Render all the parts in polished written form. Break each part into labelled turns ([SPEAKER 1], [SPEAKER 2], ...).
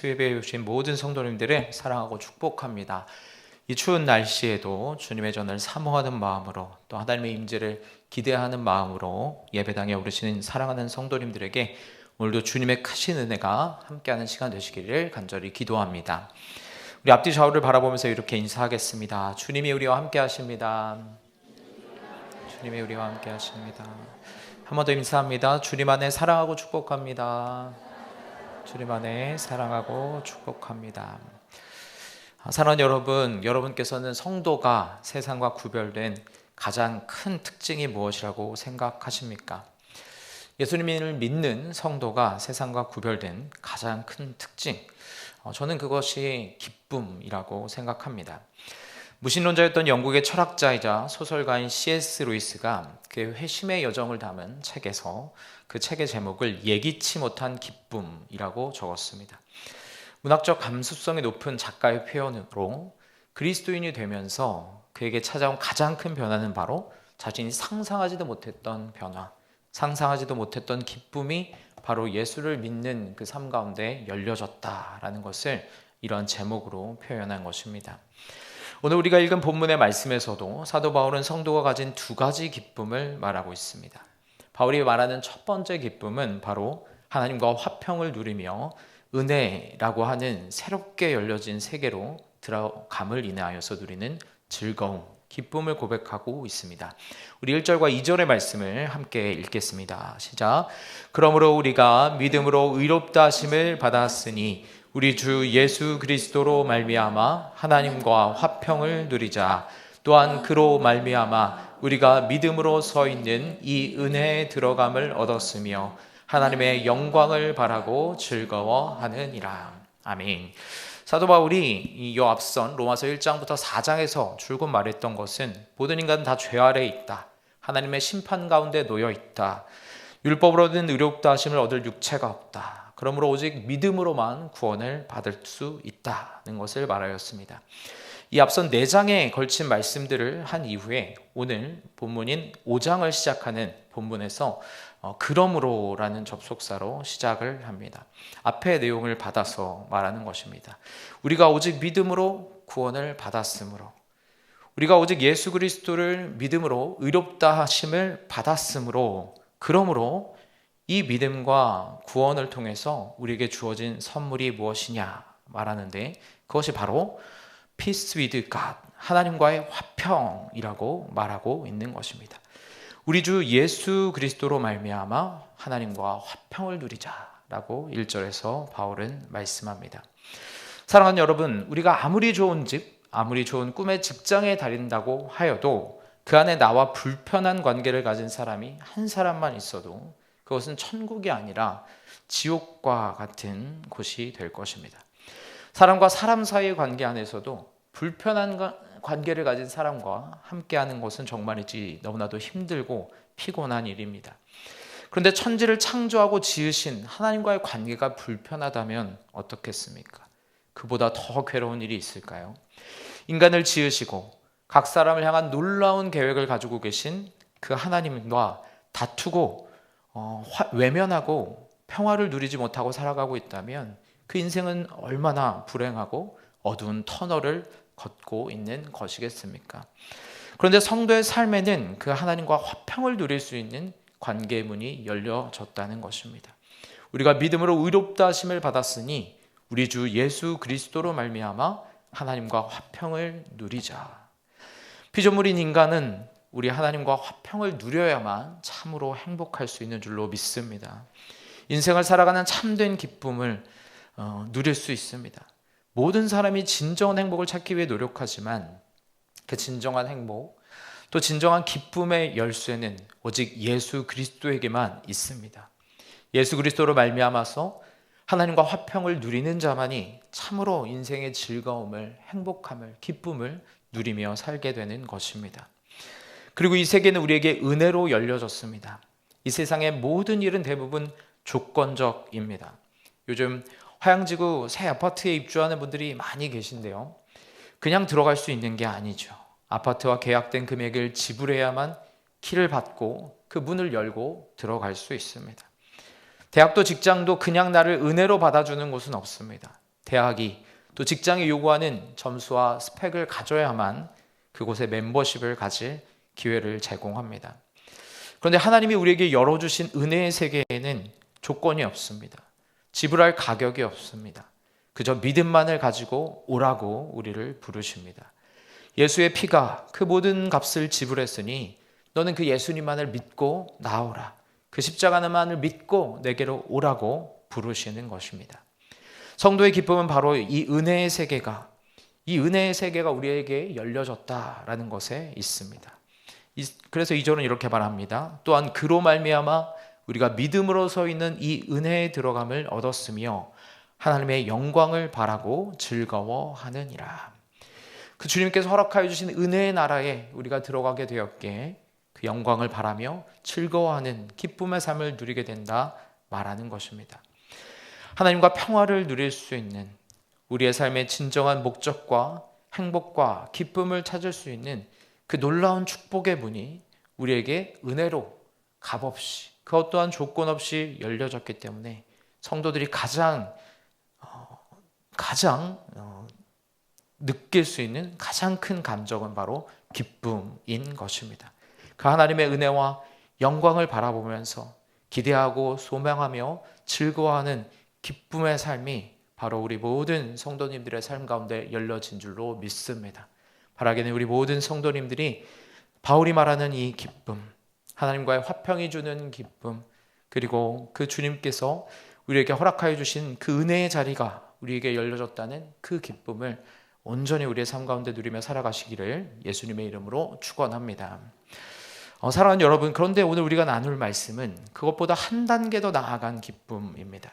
[SPEAKER 1] 수협에 오신 모든 성도님들을 사랑하고 축복합니다. 이 추운 날씨에도 주님의 전을 사모하는 마음으로 또 하나님의 임재를 기대하는 마음으로 예배당에 오르시는 사랑하는 성도님들에게 오늘도 주님의 크신 은혜가 함께하는 시간 되시기를 간절히 기도합니다. 우리 앞뒤 좌우를 바라보면서 이렇게 인사하겠습니다. 주님이 우리와 함께 하십니다. 주님이 우리와 함께 하십니다. 한 번 더 인사합니다. 주님 안에 사랑하고 축복합니다. 주님 안에 사랑하고 축복합니다. 사랑하는 여러분, 여러분께서는 성도가 세상과 구별된 가장 큰 특징이 무엇이라고 생각하십니까? 예수님을 믿는 성도가 세상과 구별된 가장 큰 특징, 저는 그것이 기쁨이라고 생각합니다. 무신론자였던 영국의 철학자이자 소설가인 C.S. 루이스가 그의 회심의 여정을 담은 책에서 그 책의 제목을 예기치 못한 기쁨이라고 적었습니다. 문학적 감수성이 높은 작가의 표현으로 그리스도인이 되면서 그에게 찾아온 가장 큰 변화는 바로 자신이 상상하지도 못했던 변화, 상상하지도 못했던 기쁨이 바로 예수를 믿는 그 삶 가운데 열려졌다라는 것을 이런 제목으로 표현한 것입니다. 오늘 우리가 읽은 본문의 말씀에서도 사도 바울은 성도가 가진 두 가지 기쁨을 말하고 있습니다. 바울이 말하는 첫 번째 기쁨은 바로 하나님과 화평을 누리며 은혜라고 하는 새롭게 열려진 세계로 들어감을 인하여서 누리는 즐거움, 기쁨을 고백하고 있습니다. 우리 1절과 2절의 말씀을 함께 읽겠습니다. 시작. 그러므로 우리가 믿음으로 의롭다 하심을 받았으니 우리 주 예수 그리스도로 말미암아 하나님과 화평을 누리자. 또한 그로 말미암아 우리가 믿음으로 서 있는 이 은혜에 들어감을 얻었으며 하나님의 영광을 바라고 즐거워하느니라. 아멘. 사도 바울이 이 앞선 로마서 1장부터 4장에서 줄곧 말했던 것은 모든 인간은 다 죄 아래에 있다. 하나님의 심판 가운데 놓여 있다. 율법으로는 의롭다 하심을 얻을 육체가 없다. 그러므로 오직 믿음으로만 구원을 받을 수 있다는 것을 말하였습니다. 이 앞선 4장에 걸친 말씀들을 한 이후에 오늘 본문인 5장을 시작하는 본문에서 그러므로라는 접속사로 시작을 합니다. 앞의 내용을 받아서 말하는 것입니다. 우리가 오직 믿음으로 구원을 받았으므로, 우리가 오직 예수 그리스도를 믿음으로 의롭다 하심을 받았으므로, 그러므로 이 믿음과 구원을 통해서 우리에게 주어진 선물이 무엇이냐 말하는데 그것이 바로 Peace with God, 하나님과의 화평이라고 말하고 있는 것입니다. 우리 주 예수 그리스도로 말미암아 하나님과 화평을 누리자라고 1절에서 바울은 말씀합니다. 사랑하는 여러분, 우리가 아무리 좋은 집, 아무리 좋은 꿈의 직장에 다닌다고 하여도 그 안에 나와 불편한 관계를 가진 사람이 한 사람만 있어도 그것은 천국이 아니라 지옥과 같은 곳이 될 것입니다. 사람과 사람 사이의 관계 안에서도 불편한 관계를 가진 사람과 함께하는 것은 정말이지 너무나도 힘들고 피곤한 일입니다. 그런데 천지를 창조하고 지으신 하나님과의 관계가 불편하다면 어떻겠습니까? 그보다 더 괴로운 일이 있을까요? 인간을 지으시고 각 사람을 향한 놀라운 계획을 가지고 계신 그 하나님과 다투고 외면하고 평화를 누리지 못하고 살아가고 있다면 그 인생은 얼마나 불행하고 어두운 터널을 걷고 있는 것이겠습니까? 그런데 성도의 삶에는 그 하나님과 화평을 누릴 수 있는 관계의 문이 열려졌다는 것입니다. 우리가 믿음으로 의롭다 하심을 받았으니 우리 주 예수 그리스도로 말미암아 하나님과 화평을 누리자. 피조물인 인간은 우리 하나님과 화평을 누려야만 참으로 행복할 수 있는 줄로 믿습니다. 인생을 살아가는 참된 기쁨을 누릴 수 있습니다. 모든 사람이 진정한 행복을 찾기 위해 노력하지만 그 진정한 행복, 또 진정한 기쁨의 열쇠는 오직 예수 그리스도에게만 있습니다. 예수 그리스도로 말미암아서 하나님과 화평을 누리는 자만이 참으로 인생의 즐거움을, 행복함을, 기쁨을 누리며 살게 되는 것입니다. 그리고 이 세계는 우리에게 은혜로 열려졌습니다. 이 세상의 모든 일은 대부분 조건적입니다. 요즘 화양지구 새 아파트에 입주하는 분들이 많이 계신데요. 그냥 들어갈 수 있는 게 아니죠. 아파트와 계약된 금액을 지불해야만 키를 받고 그 문을 열고 들어갈 수 있습니다. 대학도 직장도 그냥 나를 은혜로 받아주는 곳은 없습니다. 대학이 또 직장이 요구하는 점수와 스펙을 가져야만 그곳에 멤버십을 가질 기회를 제공합니다. 그런데 하나님이 우리에게 열어주신 은혜의 세계에는 조건이 없습니다. 지불할 가격이 없습니다. 그저 믿음만을 가지고 오라고 우리를 부르십니다. 예수의 피가 그 모든 값을 지불했으니 너는 그 예수님만을 믿고 나오라. 그 십자가만을 믿고 내게로 오라고 부르시는 것입니다. 성도의 기쁨은 바로 이 은혜의 세계가 우리에게 열려졌다라는 것에 있습니다. 그래서 2절은 이렇게 말합니다. 또한 그로 말미암아 우리가 믿음으로 서 있는 이 은혜에 들어감을 얻었으며 하나님의 영광을 바라고 즐거워하느니라. 그 주님께서 허락하여 주신 은혜의 나라에 우리가 들어가게 되었기에 그 영광을 바라며 즐거워하는 기쁨의 삶을 누리게 된다 말하는 것입니다. 하나님과 평화를 누릴 수 있는, 우리의 삶의 진정한 목적과 행복과 기쁨을 찾을 수 있는 그 놀라운 축복의 문이 우리에게 은혜로 값없이, 그 어떠한 조건 없이 열려졌기 때문에 성도들이 가장 느낄 수 있는 가장 큰 감정은 바로 기쁨인 것입니다. 그 하나님의 은혜와 영광을 바라보면서 기대하고 소망하며 즐거워하는 기쁨의 삶이 바로 우리 모든 성도님들의 삶 가운데 열려진 줄로 믿습니다. 바라기는 우리 모든 성도님들이 바울이 말하는 이 기쁨, 하나님과의 화평이 주는 기쁨, 그리고 그 주님께서 우리에게 허락하여 주신 그 은혜의 자리가 우리에게 열려졌다는 그 기쁨을 온전히 우리의 삶 가운데 누리며 살아가시기를 예수님의 이름으로 축원합니다. 사랑하는 여러분, 그런데 오늘 우리가 나눌 말씀은 그것보다 한 단계 더 나아간 기쁨입니다.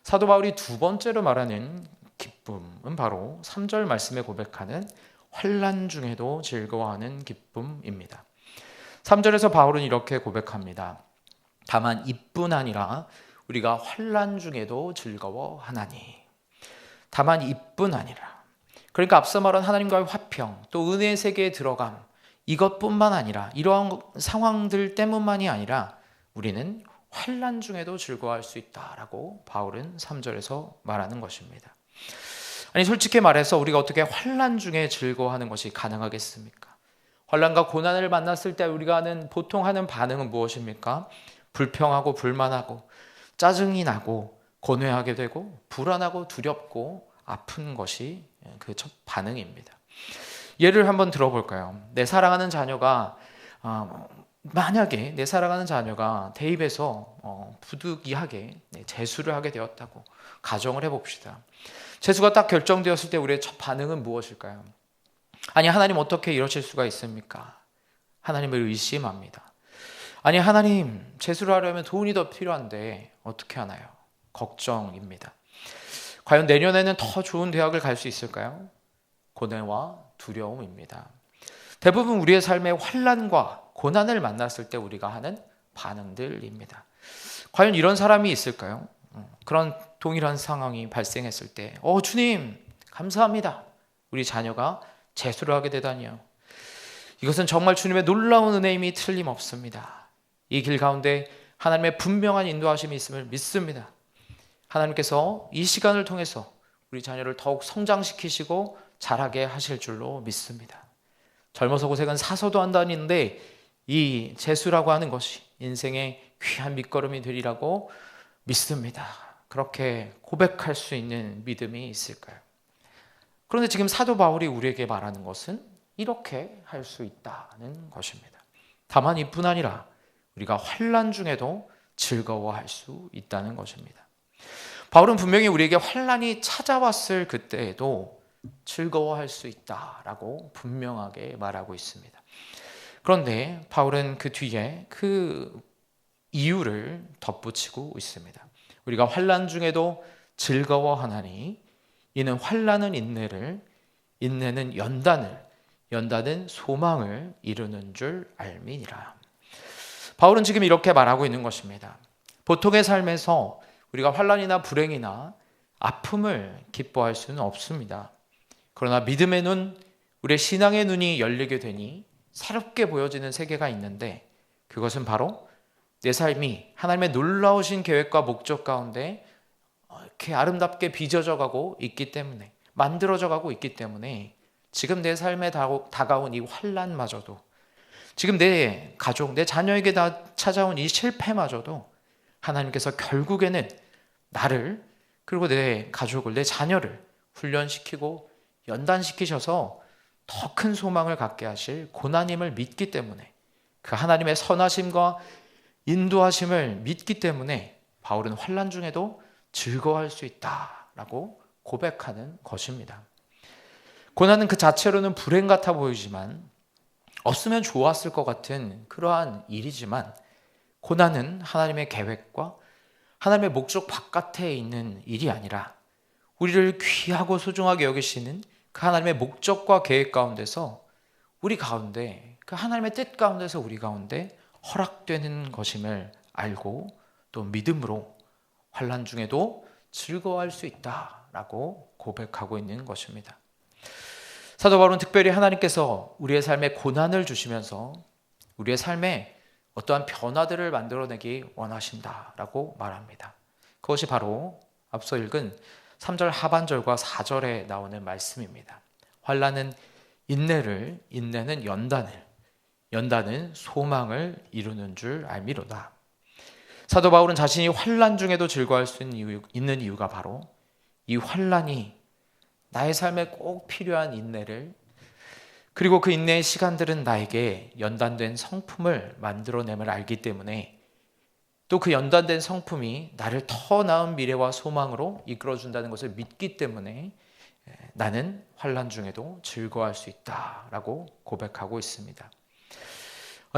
[SPEAKER 1] 사도 바울이 두 번째로 말하는 기쁨은 바로 3절 말씀에 고백하는 환난 중에도 즐거워하는 기쁨입니다. 3절에서 바울은 이렇게 고백합니다. 다만 이뿐 아니라 우리가 환난 중에도 즐거워하나니. 다만 이뿐 아니라. 그러니까 앞서 말한 하나님과의 화평, 또 은혜의 세계에 들어감, 이것뿐만 아니라, 이러한 상황들 때문만이 아니라 우리는 환난 중에도 즐거워할 수 있다라고 바울은 3절에서 말하는 것입니다. 아니, 솔직히 말해서 우리가 어떻게 환난 중에 즐거워하는 것이 가능하겠습니까? 환난과 고난을 만났을 때 우리가 보통 하는 반응은 무엇입니까? 불평하고 불만하고 짜증이 나고 고뇌하게 되고 불안하고 두렵고 아픈 것이 그 첫 반응입니다. 예를 한번 들어볼까요? 만약에 내 사랑하는 자녀가 대입에서 부득이하게 재수를 하게 되었다고 가정을 해봅시다. 재수가 딱 결정되었을 때 우리의 첫 반응은 무엇일까요? 아니, 하나님 어떻게 이러실 수가 있습니까? 하나님을 의심합니다. 아니, 하나님 재수를 하려면 돈이 더 필요한데 어떻게 하나요? 걱정입니다. 과연 내년에는 더 좋은 대학을 갈 수 있을까요? 고뇌와 두려움입니다. 대부분 우리의 삶의 환난과 고난을 만났을 때 우리가 하는 반응들입니다. 과연 이런 사람이 있을까요? 그런 동일한 상황이 발생했을 때 주님 감사합니다. 우리 자녀가 재수를 하게 되다니요. 이것은 정말 주님의 놀라운 은혜임이 틀림없습니다. 이 길 가운데 하나님의 분명한 인도하심이 있음을 믿습니다. 하나님께서 이 시간을 통해서 우리 자녀를 더욱 성장시키시고 자라게 하실 줄로 믿습니다. 젊어서 고생은 사서도 한다는데 이 재수라고 하는 것이 인생의 귀한 밑거름이 되리라고 믿습니다. 그렇게 고백할 수 있는 믿음이 있을까요? 그런데 지금 사도 바울이 우리에게 말하는 것은 이렇게 할 수 있다는 것입니다. 다만 이뿐 아니라 우리가 환난 중에도 즐거워할 수 있다는 것입니다. 바울은 분명히 우리에게 환난이 찾아왔을 그때에도 즐거워할 수 있다라고 분명하게 말하고 있습니다. 그런데 바울은 그 뒤에 그 이유를 덧붙이고 있습니다. 우리가 환난 중에도 즐거워하나니 이는 환난은 인내를, 인내는 연단은 소망을 이루는 줄 알미니라. 바울은 지금 이렇게 말하고 있는 것입니다. 보통의 삶에서 우리가 환난이나 불행이나 아픔을 기뻐할 수는 없습니다. 그러나 믿음의 눈, 우리의 신앙의 눈이 열리게 되니 새롭게 보여지는 세계가 있는데 그것은 바로 내 삶이 하나님의 놀라우신 계획과 목적 가운데 그렇게 아름답게 빚어져 가고 있기 때문에, 만들어져 가고 있기 때문에 지금 내 삶에 다가온 이 환난마저도, 지금 내 가족, 내 자녀에게 찾아온 이 실패마저도 하나님께서 결국에는 나를, 그리고 내 가족을, 내 자녀를 훈련시키고 연단시키셔서 더 큰 소망을 갖게 하실 고난임을 믿기 때문에, 그 하나님의 선하심과 인도하심을 믿기 때문에 바울은 환난 중에도 즐거워할 수 있다라고 고백하는 것입니다. 고난은 그 자체로는 불행 같아 보이지만, 없으면 좋았을 것 같은 그러한 일이지만, 고난은 하나님의 계획과 하나님의 목적 바깥에 있는 일이 아니라 우리를 귀하고 소중하게 여기시는 그 하나님의 목적과 계획 가운데서 우리 가운데, 그 하나님의 뜻 가운데서 우리 가운데 허락되는 것임을 알고 또 믿음으로 환난 중에도 즐거워할 수 있다라고 고백하고 있는 것입니다. 사도 바울은 특별히 하나님께서 우리의 삶에 고난을 주시면서 우리의 삶에 어떠한 변화들을 만들어내기 원하신다라고 말합니다. 그것이 바로 앞서 읽은 3절 하반절과 4절에 나오는 말씀입니다. 환난은 인내를, 인내는 연단을, 연단은 소망을 이루는 줄 알미로다. 사도 바울은 자신이 환난 중에도 즐거워할 수 있는 이유가 바로 이 환난이 나의 삶에 꼭 필요한 인내를, 그리고 그 인내의 시간들은 나에게 연단된 성품을 만들어냄을 알기 때문에, 또 그 연단된 성품이 나를 더 나은 미래와 소망으로 이끌어준다는 것을 믿기 때문에 나는 환난 중에도 즐거워할 수 있다라고 고백하고 있습니다.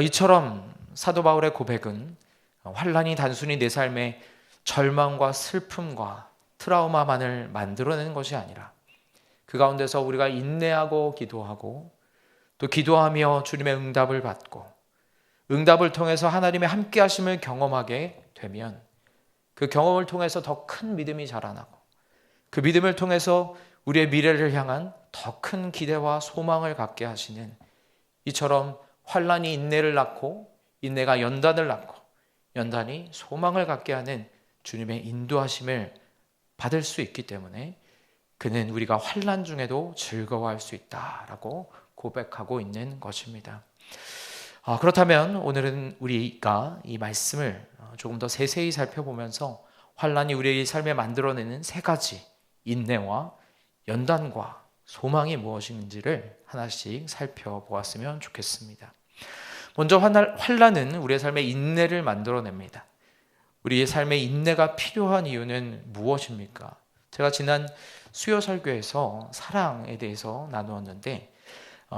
[SPEAKER 1] 이처럼 사도 바울의 고백은 환난이 단순히 내 삶에 절망과 슬픔과 트라우마만을 만들어내는 것이 아니라, 그 가운데서 우리가 인내하고 기도하고 또 기도하며 주님의 응답을 받고 응답을 통해서 하나님의 함께 하심을 경험하게 되면, 그 경험을 통해서 더 큰 믿음이 자라나고, 그 믿음을 통해서 우리의 미래를 향한 더 큰 기대와 소망을 갖게 하시는, 이처럼 환난이 인내를 낳고 인내가 연단을 낳고 연단이 소망을 갖게 하는 주님의 인도하심을 받을 수 있기 때문에 그는 우리가 환난 중에도 즐거워할 수 있다라고 고백하고 있는 것입니다. 그렇다면 오늘은 우리가 이 말씀을 조금 더 세세히 살펴보면서 환난이 우리의 삶에 만들어내는 세 가지 인내와 연단과 소망이 무엇인지를 하나씩 살펴보았으면 좋겠습니다. 먼저 환난은 우리의 삶에 인내를 만들어냅니다. 우리의 삶에 인내가 필요한 이유는 무엇입니까? 제가 지난 수요 설교에서 사랑에 대해서 나누었는데,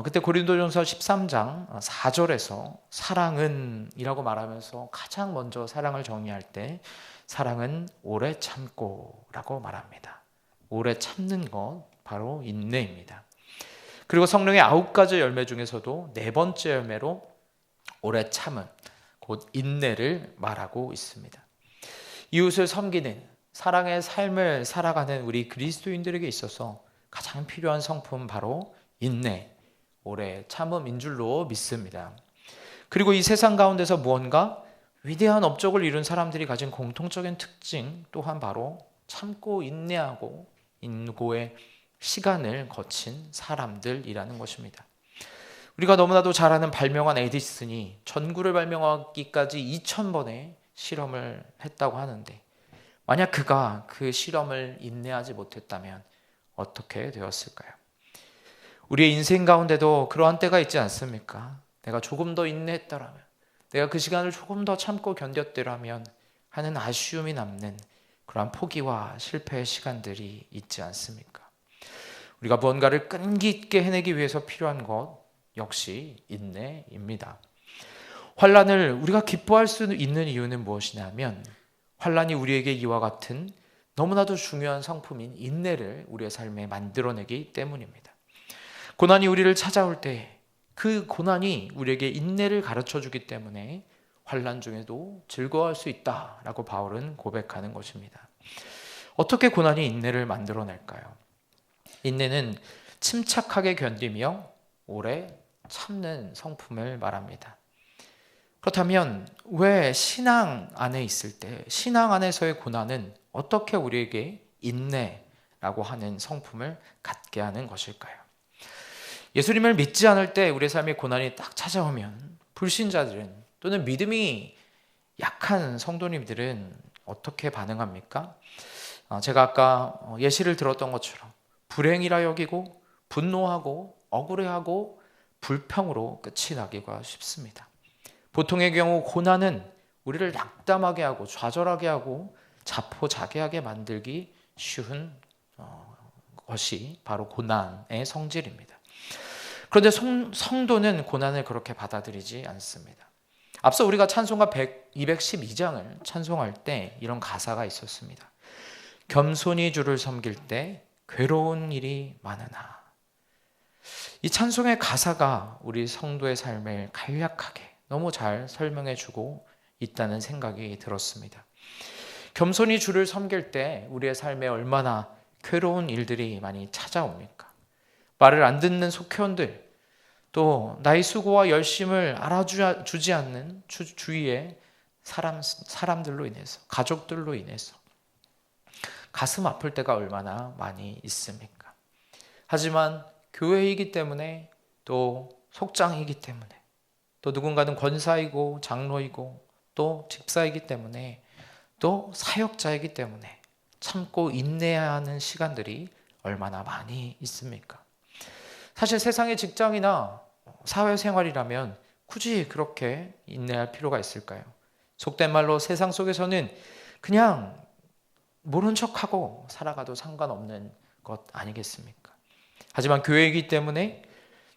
[SPEAKER 1] 그때 고린도전서 13장 4절에서 사랑은 이라고 말하면서 가장 먼저 사랑을 정의할 때 사랑은 오래 참고 라고 말합니다. 오래 참는 것, 바로 인내입니다. 그리고 성령의 9가지 열매 중에서도 4번째 열매로 오래 참은, 곧 인내를 말하고 있습니다. 이웃을 섬기는 사랑의 삶을 살아가는 우리 그리스도인들에게 있어서 가장 필요한 성품, 바로 인내, 오래 참음인 줄로 믿습니다. 그리고 이 세상 가운데서 무언가 위대한 업적을 이룬 사람들이 가진 공통적인 특징 또한 바로 참고 인내하고 인고의 시간을 거친 사람들이라는 것입니다. 우리가 너무나도 잘 아는 발명한 에디슨이 전구를 발명하기까지 2000번의 실험을 했다고 하는데, 만약 그가 그 실험을 인내하지 못했다면 어떻게 되었을까요? 우리의 인생 가운데도 그러한 때가 있지 않습니까? 내가 조금 더 인내했더라면, 내가 그 시간을 조금 더 참고 견뎠더라면 하는 아쉬움이 남는 그러한 포기와 실패의 시간들이 있지 않습니까? 우리가 무언가를 끈기 있게 해내기 위해서 필요한 것 역시 인내입니다. 환난을 우리가 기뻐할 수 있는 이유는 무엇이냐면, 환난이 우리에게 이와 같은 너무나도 중요한 성품인 인내를 우리의 삶에 만들어내기 때문입니다. 고난이 우리를 찾아올 때 그 고난이 우리에게 인내를 가르쳐주기 때문에 환난 중에도 즐거워할 수 있다라고 바울은 고백하는 것입니다. 어떻게 고난이 인내를 만들어낼까요? 인내는 침착하게 견디며 오래 참는 성품을 말합니다. 그렇다면 왜 신앙 안에 있을 때, 신앙 안에서의 고난은 어떻게 우리에게 인내라고 하는 성품을 갖게 하는 것일까요? 예수님을 믿지 않을 때 우리의 삶에 고난이 딱 찾아오면 불신자들은 또는 믿음이 약한 성도님들은 어떻게 반응합니까? 제가 아까 예시를 들었던 것처럼 불행이라 여기고 분노하고 억울해하고 불평으로 끝이 나기가 쉽습니다. 보통의 경우 고난은 우리를 낙담하게 하고 좌절하게 하고 자포자기하게 만들기 쉬운 것이 바로 고난의 성질입니다. 그런데 성도는 고난을 그렇게 받아들이지 않습니다. 앞서 우리가 찬송가 212장을 찬송할 때 이런 가사가 있었습니다. 겸손히 주를 섬길 때 괴로운 일이 많으나. 이 찬송의 가사가 우리 성도의 삶을 간략하게 너무 잘 설명해 주고 있다는 생각이 들었습니다. 겸손히 주를 섬길 때 우리의 삶에 얼마나 괴로운 일들이 많이 찾아옵니까? 말을 안 듣는 속회원들, 또 나의 수고와 열심을 알아주지 않는 주위의 사람들로 인해서, 가족들로 인해서 가슴 아플 때가 얼마나 많이 있습니까? 하지만 교회이기 때문에, 또 속장이기 때문에, 또 누군가는 권사이고 장로이고 또 집사이기 때문에, 또 사역자이기 때문에 참고 인내해야 하는 시간들이 얼마나 많이 있습니까? 사실 세상의 직장이나 사회생활이라면 굳이 그렇게 인내할 필요가 있을까요? 속된 말로 세상 속에서는 그냥 모른 척하고 살아가도 상관없는 것 아니겠습니까? 하지만 교회이기 때문에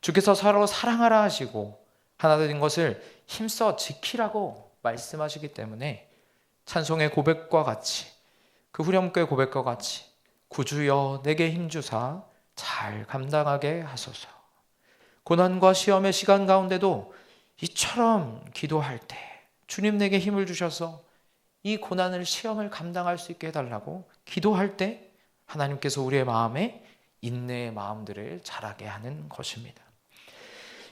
[SPEAKER 1] 주께서 서로 사랑하라 하시고 하나 된 것을 힘써 지키라고 말씀하시기 때문에 찬송의 고백과 같이, 그 후렴구의 고백과 같이 구주여 내게 힘주사 잘 감당하게 하소서. 고난과 시험의 시간 가운데도 이처럼 기도할 때 주님 내게 힘을 주셔서 이 고난을, 시험을 감당할 수 있게 해달라고 기도할 때 하나님께서 우리의 마음에 인내의 마음들을 자라게 하는 것입니다.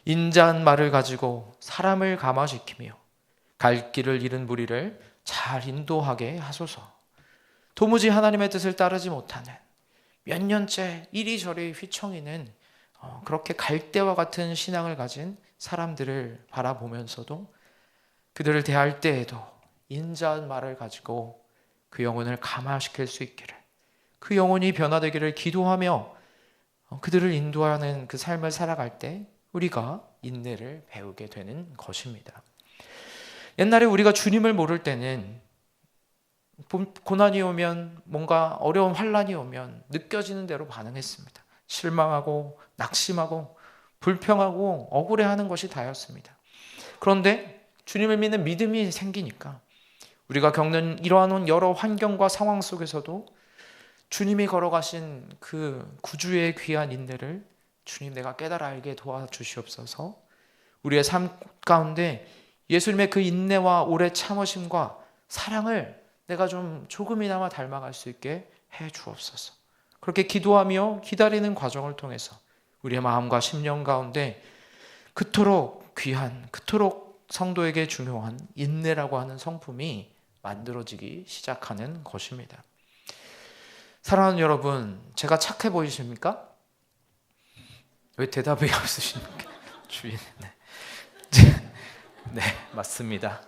[SPEAKER 1] 인자한 말을 가지고 사람을 감화시키며 갈 길을 잃은 무리를 잘 인도하게 하소서. 도무지 하나님의 뜻을 따르지 못하는, 몇 년째 이리저리 휘청이는 그렇게 갈대와 같은 신앙을 가진 사람들을 바라보면서도 그들을 대할 때에도 인자한 말을 가지고 그 영혼을 감화시킬 수 있기를, 그 영혼이 변화되기를 기도하며 그들을 인도하는 그 삶을 살아갈 때 우리가 인내를 배우게 되는 것입니다. 옛날에 우리가 주님을 모를 때는 고난이 오면, 뭔가 어려운 환난이 오면 느껴지는 대로 반응했습니다. 실망하고 낙심하고 불평하고 억울해하는 것이 다였습니다. 그런데 주님을 믿는 믿음이 생기니까 우리가 겪는 이러한 여러 환경과 상황 속에서도 주님이 걸어가신 그 구주의 귀한 인내를 주님 내가 깨달아 알게 도와주시옵소서. 우리의 삶 가운데 예수님의 그 인내와 오래 참으심과 사랑을 내가 좀 조금이나마 닮아갈 수 있게 해 주옵소서. 그렇게 기도하며 기다리는 과정을 통해서 우리의 마음과 심령 가운데 그토록 귀한, 그토록 성도에게 중요한 인내라고 하는 성품이 만들어지기 시작하는 것입니다. 사랑하는 여러분, 제가 착해 보이십니까? 왜 대답이 없으십니까? 주인. 네, 맞습니다.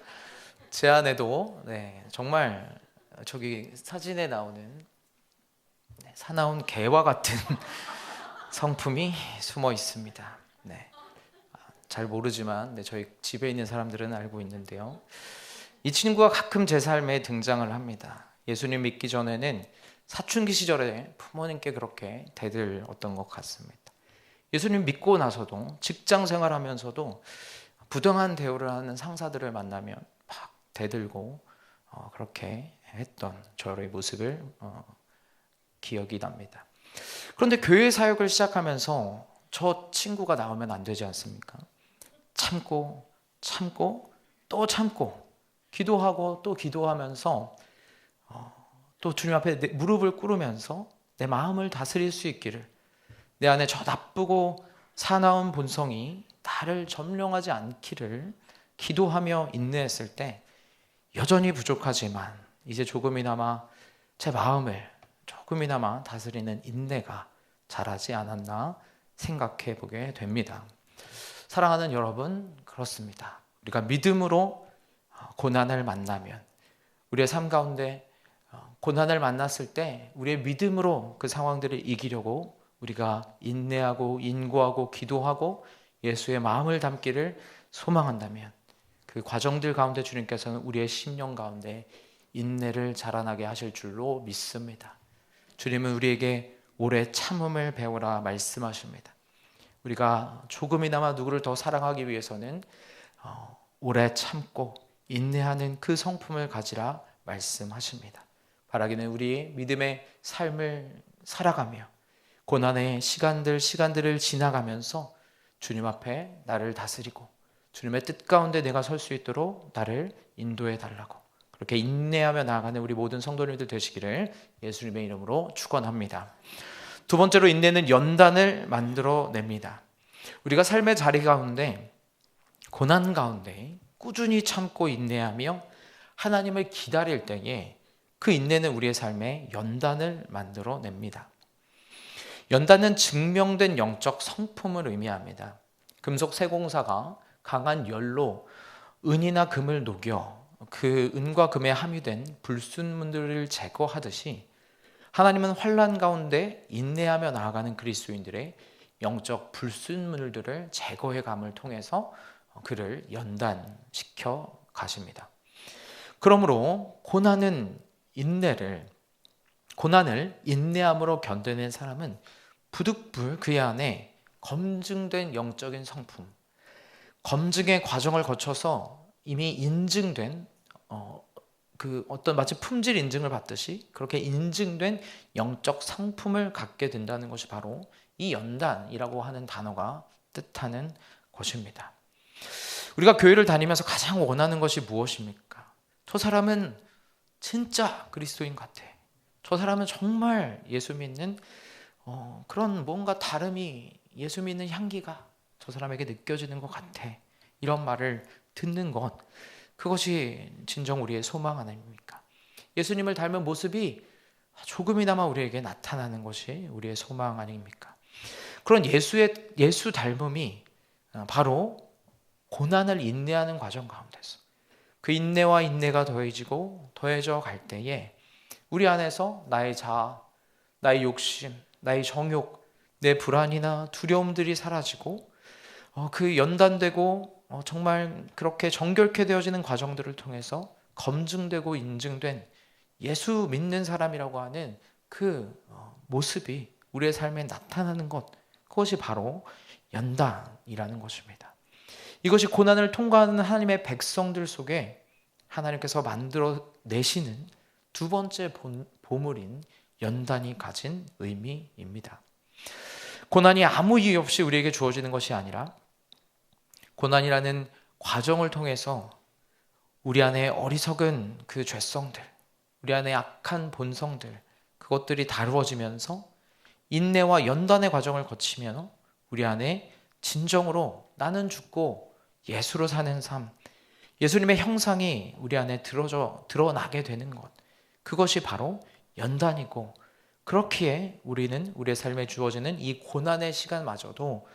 [SPEAKER 1] 제 안에도 정말 저기 사진에 나오는 사나운 개와 같은 성품이 숨어 있습니다. 잘 모르지만 저희 집에 있는 사람들은 알고 있는데요. 이 친구가 가끔 제 삶에 등장을 합니다. 예수님 믿기 전에는 사춘기 시절에 부모님께 그렇게 대들었던 것 같습니다. 예수님 믿고 나서도 직장 생활하면서도 부당한 대우를 하는 상사들을 만나면 막 대들고 그렇게 했던 저의 모습을 기억이 납니다. 그런데 교회 사역을 시작하면서 저 친구가 나오면 안 되지 않습니까? 참고 또 참고 기도하고 또 기도하면서 또 주님 앞에 무릎을 꿇으면서 내 마음을 다스릴 수 있기를, 내 안에 저 나쁘고 사나운 본성이 나를 점령하지 않기를 기도하며 인내했을 때 여전히 부족하지만 이제 조금이나마 제 마음을 조금이나마 다스리는 인내가 자라지 않았나 생각해 보게 됩니다. 사랑하는 여러분, 그렇습니다. 우리가 믿음으로 고난을 만나면, 우리의 삶 가운데 고난을 만났을 때 우리의 믿음으로 그 상황들을 이기려고 우리가 인내하고 인고하고 기도하고 예수의 마음을 담기를 소망한다면, 그 과정들 가운데 주님께서는 우리의 심령 가운데 인내를 자라나게 하실 줄로 믿습니다. 주님은 우리에게 오래 참음을 배우라 말씀하십니다. 우리가 조금이나마 누구를 더 사랑하기 위해서는 오래 참고 인내하는 그 성품을 가지라 말씀하십니다. 바라기는 우리의 믿음의 삶을 살아가며 고난의 시간들을 지나가면서 주님 앞에 나를 다스리고 주님의 뜻 가운데 내가 설 수 있도록 나를 인도해 달라고, 그렇게 인내하며 나아가는 우리 모든 성도님들 되시기를 예수님의 이름으로 축원합니다. 두 번째로, 인내는 연단을 만들어냅니다. 우리가 삶의 자리 가운데, 고난 가운데 꾸준히 참고 인내하며 하나님을 기다릴 때에 그 인내는 우리의 삶에 연단을 만들어냅니다. 연단은 증명된 영적 성품을 의미합니다. 금속 세공사가 강한 열로 은이나 금을 녹여 그 은과 금에 함유된 불순물들을 제거하듯이, 하나님은 환난 가운데 인내하며 나아가는 그리스도인들의 영적 불순물들을 제거해 감을 통해서 그를 연단시켜 가십니다. 그러므로 고난을 인내함으로 견뎌낸 사람은 부득불 그의 안에 검증된 영적인 성품, 검증의 과정을 거쳐서 이미 인증된 어떤 마치 품질 인증을 받듯이 그렇게 인증된 영적 상품을 갖게 된다는 것이 바로 이 연단이라고 하는 단어가 뜻하는 것입니다. 우리가 교회를 다니면서 가장 원하는 것이 무엇입니까? 저 사람은 진짜 그리스도인 같아. 저 사람은 정말 예수 믿는 그런 뭔가 다름이, 예수 믿는 향기가 저 사람에게 느껴지는 것 같아. 이런 말을 듣는 것, 그것이 진정 우리의 소망 아닙니까? 예수님을 닮은 모습이 조금이나마 우리에게 나타나는 것이 우리의 소망 아닙니까? 그런 예수 닮음이 바로 고난을 인내하는 과정 가운데서, 그 인내와 인내가 더해져 갈 때에 우리 안에서 나의 자아, 나의 욕심, 나의 정욕, 내 불안이나 두려움들이 사라지고 그 연단되고 정말 그렇게 정결케 되어지는 과정들을 통해서 검증되고 인증된 예수 믿는 사람이라고 하는 그 모습이 우리의 삶에 나타나는 것, 그것이 바로 연단이라는 것입니다. 이것이 고난을 통과하는 하나님의 백성들 속에 하나님께서 만들어 내시는 두 번째 보물인 연단이 가진 의미입니다. 고난이 아무 이유 없이 우리에게 주어지는 것이 아니라, 고난이라는 과정을 통해서 우리 안에 어리석은 그 죄성들, 우리 안에 악한 본성들, 그것들이 다루어지면서 인내와 연단의 과정을 거치면 우리 안에 진정으로 나는 죽고 예수로 사는 삶, 예수님의 형상이 우리 안에 드러나게 되는 것, 그것이 바로 연단이고, 그렇기에 우리는 우리의 삶에 주어지는 이 고난의 시간마저도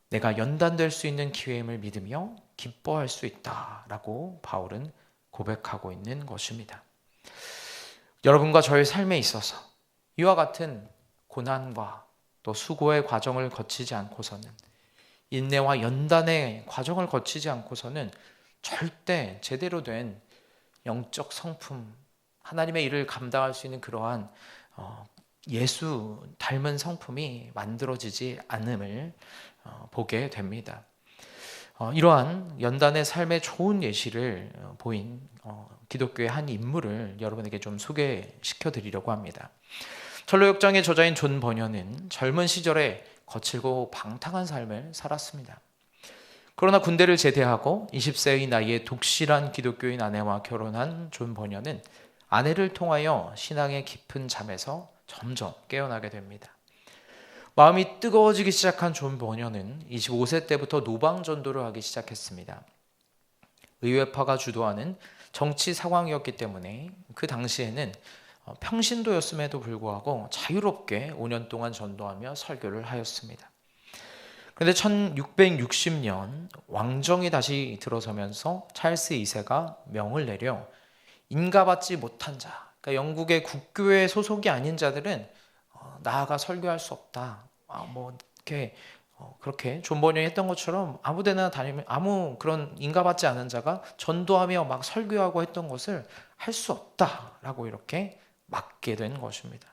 [SPEAKER 1] 내가 연단될 수 있는 기회임을 믿으며 기뻐할 수 있다라고 바울은 고백하고 있는 것입니다. 여러분과 저의 삶에 있어서 이와 같은 고난과 또 수고의 과정을 거치지 않고서는, 인내와 연단의 과정을 거치지 않고서는 절대 제대로 된 영적 성품, 하나님의 일을 감당할 수 있는 그러한 예수 닮은 성품이 만들어지지 않음을 보게 됩니다. 이러한 연단의 삶의 좋은 예시를 보인 기독교의 한 인물을 여러분에게 좀 소개시켜 드리려고 합니다. 철로역정의 저자인 존 버녀는 젊은 시절에 거칠고 방탕한 삶을 살았습니다. 그러나 군대를 제대하고 20세의 나이에 독실한 기독교인 아내와 결혼한 존 버녀는 아내를 통하여 신앙의 깊은 잠에서 점점 깨어나게 됩니다. 마음이 뜨거워지기 시작한 존 버녀는 25세 때부터 노방전도를 하기 시작했습니다. 의회파가 주도하는 정치 상황이었기 때문에 그 당시에는 평신도였음에도 불구하고 자유롭게 5년 동안 전도하며 설교를 하였습니다. 그런데 1660년 왕정이 다시 들어서면서 찰스 2세가 명을 내려 인가받지 못한 자, 그러니까 영국의 국교회 소속이 아닌 자들은 나아가 설교할 수 없다. 이렇게 그렇게 존 버년이 했던 것처럼 아무데나 다니면 아무 그런 인가받지 않은 자가 전도하며 막 설교하고 했던 것을 할 수 없다라고 이렇게 막게 된 것입니다.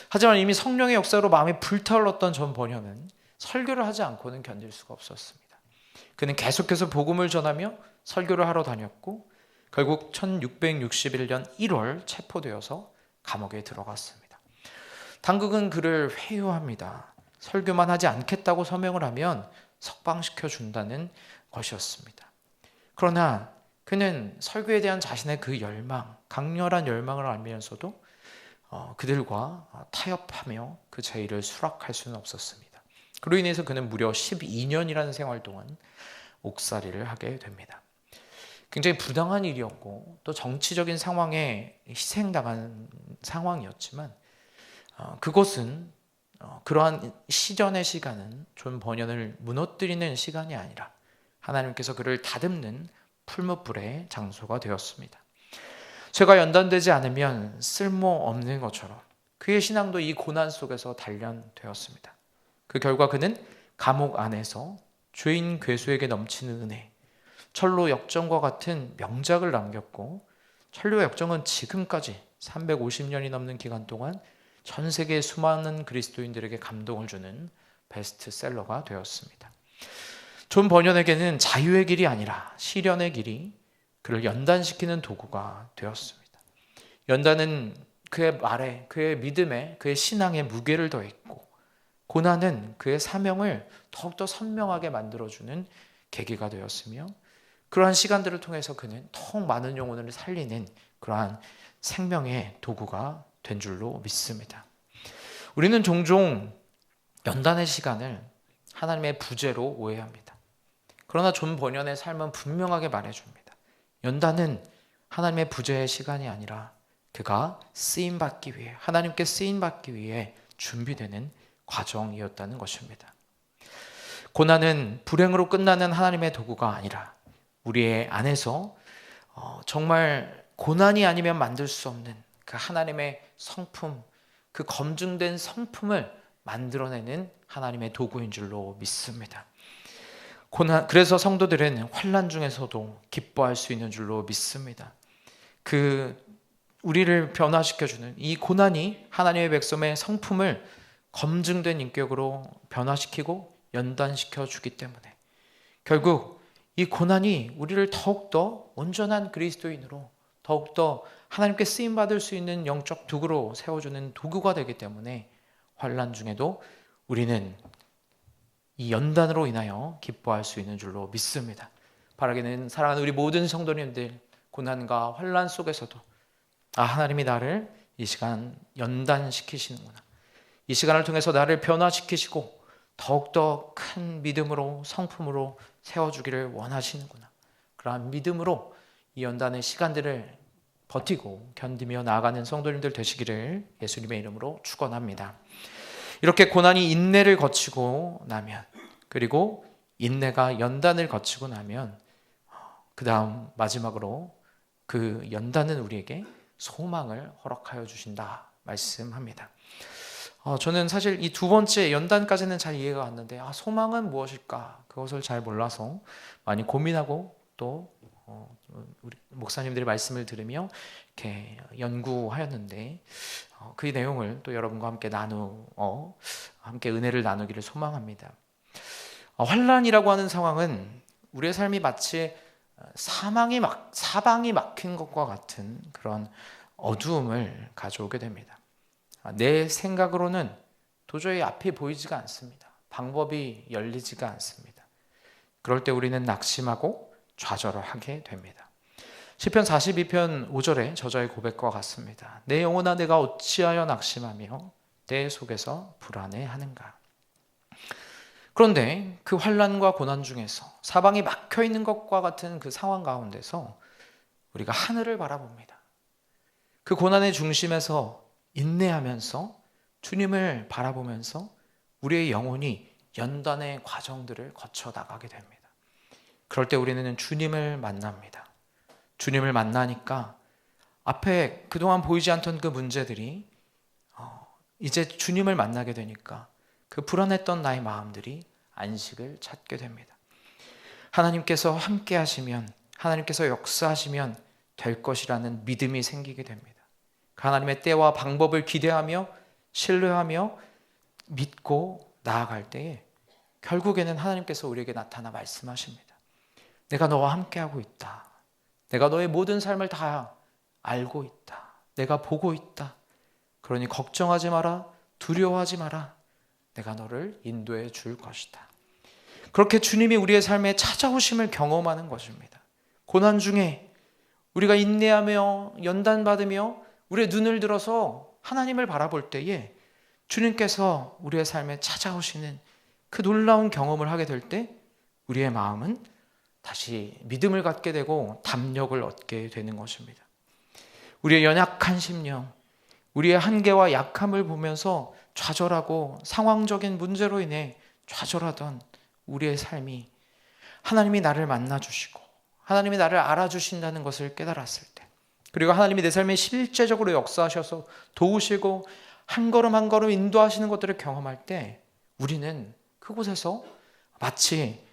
[SPEAKER 1] 하지만 이미 성령의 역사로 마음이 불타올랐던 존 버년은 설교를 하지 않고는 견딜 수가 없었습니다. 그는 계속해서 복음을 전하며 설교를 하러 다녔고 결국 1661년 1월 체포되어서 감옥에 들어갔습니다. 당국은 그를 회유합니다. 설교만 하지 않겠다고 서명을 하면 석방시켜 준다는 것이었습니다. 그러나 그는 설교에 대한 자신의 그 열망, 강렬한 열망을 알면서도 그들과 타협하며 그 자유를 수락할 수는 없었습니다. 그로 인해서 그는 무려 12년이라는 생활 동안 옥살이를 하게 됩니다. 굉장히 부당한 일이었고 또 정치적인 상황에 희생당한 상황이었지만 그것은 그러한 시전의 시간은 존 버년을 무너뜨리는 시간이 아니라 하나님께서 그를 다듬는 풀무불의 장소가 되었습니다. 죄가 연단되지 않으면 쓸모없는 것처럼 그의 신앙도 이 고난 속에서 단련되었습니다. 그 결과 그는 감옥 안에서 죄인 괴수에게 넘치는 은혜, 철로 역정과 같은 명작을 남겼고 철로 역정은 지금까지 350년이 넘는 기간 동안 전 세계 수많은 그리스도인들에게 감동을 주는 베스트셀러가 되었습니다. 존 버년에게는 자유의 길이 아니라 시련의 길이 그를 연단시키는 도구가 되었습니다. 연단은 그의 말에, 그의 믿음에, 그의 신앙에 무게를 더했고 고난은 그의 사명을 더욱더 선명하게 만들어주는 계기가 되었으며 그러한 시간들을 통해서 그는 더욱 많은 영혼을 살리는 그러한 생명의 도구가 된 줄로 믿습니다. 우리는 종종 연단의 시간을 하나님의 부재로 오해합니다. 그러나 존 버년의 삶은 분명하게 말해줍니다. 연단은 하나님의 부재의 시간이 아니라 그가 쓰임받기 위해, 하나님께 쓰임받기 위해 준비되는 과정이었다는 것입니다. 고난은 불행으로 끝나는 하나님의 도구가 아니라 우리의 안에서 정말 고난이 아니면 만들 수 없는 그 하나님의 성품, 그 검증된 성품을 만들어내는 하나님의 도구인 줄로 믿습니다. 그래서 성도들은 환난 중에서도 기뻐할 수 있는 줄로 믿습니다. 우리를 변화시켜주는 이 고난이 하나님의 백성의 성품을 검증된 인격으로 변화시키고 연단시켜 주기 때문에 결국 이 고난이 우리를 더욱더 온전한 그리스도인으로 더욱더 하나님께 쓰임받을 수 있는 영적 도구로 세워주는 도구가 되기 때문에 환난 중에도 우리는 이 연단으로 인하여 기뻐할 수 있는 줄로 믿습니다. 바라기는 사랑하는 우리 모든 성도님들 고난과 환난 속에서도 하나님이 나를 이 시간 연단시키시는구나. 이 시간을 통해서 나를 변화시키시고 더욱더 큰 믿음으로 성품으로 세워주기를 원하시는구나. 그러한 믿음으로 이 연단의 시간들을 버티고 견디며 나아가는 성도님들 되시기를 예수님의 이름으로 축원합니다. 이렇게 고난이 인내를 거치고 나면 그리고 인내가 연단을 거치고 나면 그 다음 마지막으로 그 연단은 우리에게 소망을 허락하여 주신다 말씀합니다. 저는 사실 이 두 번째 연단까지는 잘 이해가 왔는데 소망은 무엇일까 그것을 잘 몰라서 많이 고민하고 또 우리 목사님들의 말씀을 들으며 이렇게 연구하였는데 그 내용을 또 여러분과 함께 함께 은혜를 나누기를 소망합니다. 환난이라고 하는 상황은 우리의 삶이 마치 사방이 막힌 것과 같은 그런 어두움을 가져오게 됩니다. 내 생각으로는 도저히 앞이 보이지가 않습니다. 방법이 열리지가 않습니다. 그럴 때 우리는 낙심하고 좌절을 하게 됩니다. 시편 42편 5절에 저자의 고백과 같습니다. 내 영혼아 내가 어찌하여 낙심하며 내 속에서 불안해하는가. 그런데 그 환난과 고난 중에서 사방이 막혀있는 것과 같은 그 상황 가운데서 우리가 하늘을 바라봅니다. 그 고난의 중심에서 인내하면서 주님을 바라보면서 우리의 영혼이 연단의 과정들을 거쳐 나가게 됩니다. 그럴 때 우리는 주님을 만납니다. 주님을 만나니까 앞에 그동안 보이지 않던 그 문제들이 이제 주님을 만나게 되니까 그 불안했던 나의 마음들이 안식을 찾게 됩니다. 하나님께서 함께 하시면, 하나님께서 역사하시면 될 것이라는 믿음이 생기게 됩니다. 하나님의 때와 방법을 기대하며 신뢰하며 믿고 나아갈 때에 결국에는 하나님께서 우리에게 나타나 말씀하십니다. 내가 너와 함께하고 있다. 내가 너의 모든 삶을 다 알고 있다. 내가 보고 있다. 그러니 걱정하지 마라. 두려워하지 마라. 내가 너를 인도해 줄 것이다. 그렇게 주님이 우리의 삶에 찾아오심을 경험하는 것입니다. 고난 중에 우리가 인내하며 연단받으며 우리의 눈을 들어서 하나님을 바라볼 때에 주님께서 우리의 삶에 찾아오시는 그 놀라운 경험을 하게 될 때 우리의 마음은 다시 믿음을 갖게 되고 담력을 얻게 되는 것입니다. 우리의 연약한 심령, 우리의 한계와 약함을 보면서 좌절하고 상황적인 문제로 인해 좌절하던 우리의 삶이 하나님이 나를 만나주시고 하나님이 나를 알아주신다는 것을 깨달았을 때, 그리고 하나님이 내 삶에 실제적으로 역사하셔서 도우시고 한 걸음 한 걸음 인도하시는 것들을 경험할 때 우리는 그곳에서 마치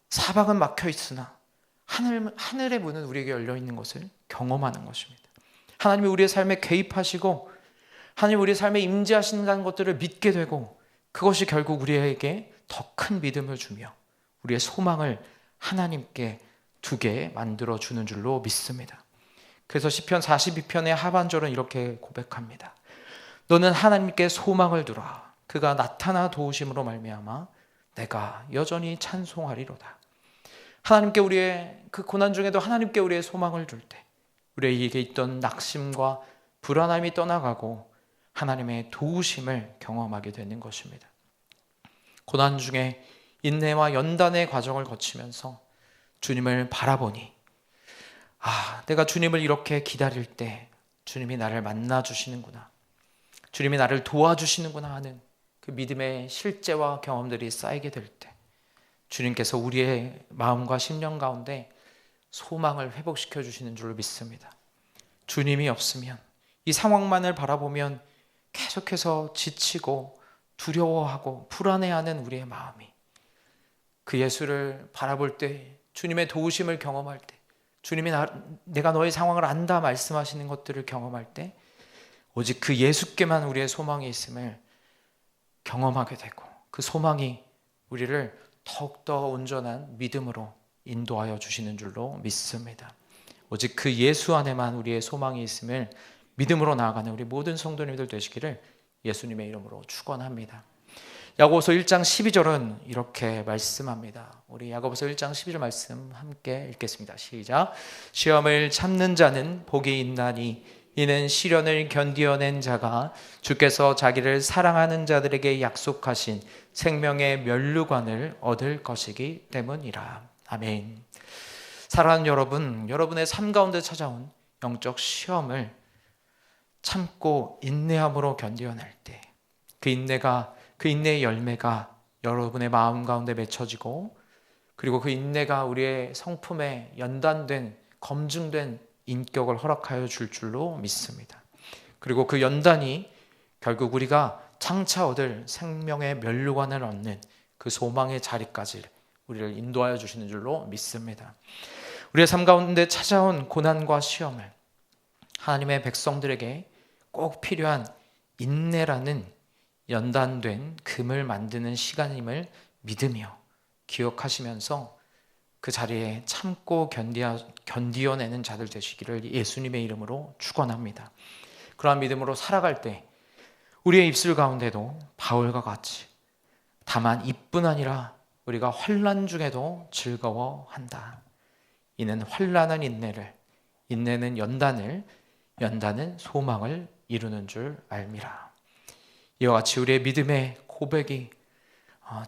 [SPEAKER 1] 사방은 막혀 있으나 하늘의 문은 우리에게 열려 있는 것을 경험하는 것입니다. 하나님이 우리의 삶에 개입하시고 하나님이 우리의 삶에 임재하신다는 것들을 믿게 되고 그것이 결국 우리에게 더 큰 믿음을 주며 우리의 소망을 하나님께 두게 만들어주는 줄로 믿습니다. 그래서 시편 42편의 하반절은 이렇게 고백합니다. 너는 하나님께 소망을 두라. 그가 나타나 도우심으로 말미암아 내가 여전히 찬송하리로다. 하나님께 우리의 그 고난 중에도 하나님께 우리의 소망을 둘 때 우리에게 있던 낙심과 불안함이 떠나가고 하나님의 도우심을 경험하게 되는 것입니다. 고난 중에 인내와 연단의 과정을 거치면서 주님을 바라보니 내가 주님을 이렇게 기다릴 때 주님이 나를 만나주시는구나, 주님이 나를 도와주시는구나 하는 그 믿음의 실제와 경험들이 쌓이게 될 때 주님께서 우리의 마음과 심령 가운데 소망을 회복시켜 주시는 줄로 믿습니다. 주님이 없으면 이 상황만을 바라보면 계속해서 지치고 두려워하고 불안해하는 우리의 마음이 그 예수를 바라볼 때, 주님의 도우심을 경험할 때, 주님이 내가 너의 상황을 안다 말씀하시는 것들을 경험할 때 오직 그 예수께만 우리의 소망이 있음을 경험하게 되고 그 소망이 우리를 더욱더 온전한 믿음으로 인도하여 주시는 줄로 믿습니다. 오직 그 예수 안에만 우리의 소망이 있음을 믿음으로 나아가는 우리 모든 성도님들 되시기를 예수님의 이름으로 축원합니다. 야고보서 1장 12절은 이렇게 말씀합니다. 우리 야고보서 1장 12절 말씀 함께 읽겠습니다. 시작. 시험을 참는 자는 복이 있나니 이는 시련을 견디어낸 자가 주께서 자기를 사랑하는 자들에게 약속하신 생명의 면류관을 얻을 것이기 때문이라. 아멘. 사랑하는 여러분, 여러분의 삶 가운데 찾아온 영적 시험을 참고 인내함으로 견디어낼 때 그 인내의 열매가 여러분의 마음 가운데 맺혀지고 그리고 그 인내가 우리의 성품에 연단된 검증된 인격을 허락하여 줄 줄로 믿습니다. 그리고 그 연단이 결국 우리가 장차 얻을 생명의 면류관을 얻는 그 소망의 자리까지 우리를 인도하여 주시는 줄로 믿습니다. 우리의 삶 가운데 찾아온 고난과 시험을 하나님의 백성들에게 꼭 필요한 인내라는 연단된 금을 만드는 시간임을 믿으며 기억하시면서 그 자리에 참고 견디어내는 자들 되시기를 예수님의 이름으로 축원합니다. 그러한 믿음으로 살아갈 때 우리의 입술 가운데도 바울과 같이 다만 이뿐 아니라 우리가 환난 중에도 즐거워한다. 이는 환난은 인내를, 인내는 연단을, 연단은 소망을 이루는 줄 알미라. 이와 같이 우리의 믿음의 고백이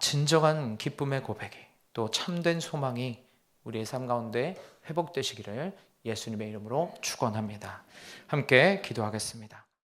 [SPEAKER 1] 진정한 기쁨의 고백이 또 참된 소망이 우리의 삶 가운데 회복되시기를 예수님의 이름으로 축원합니다. 함께 기도하겠습니다.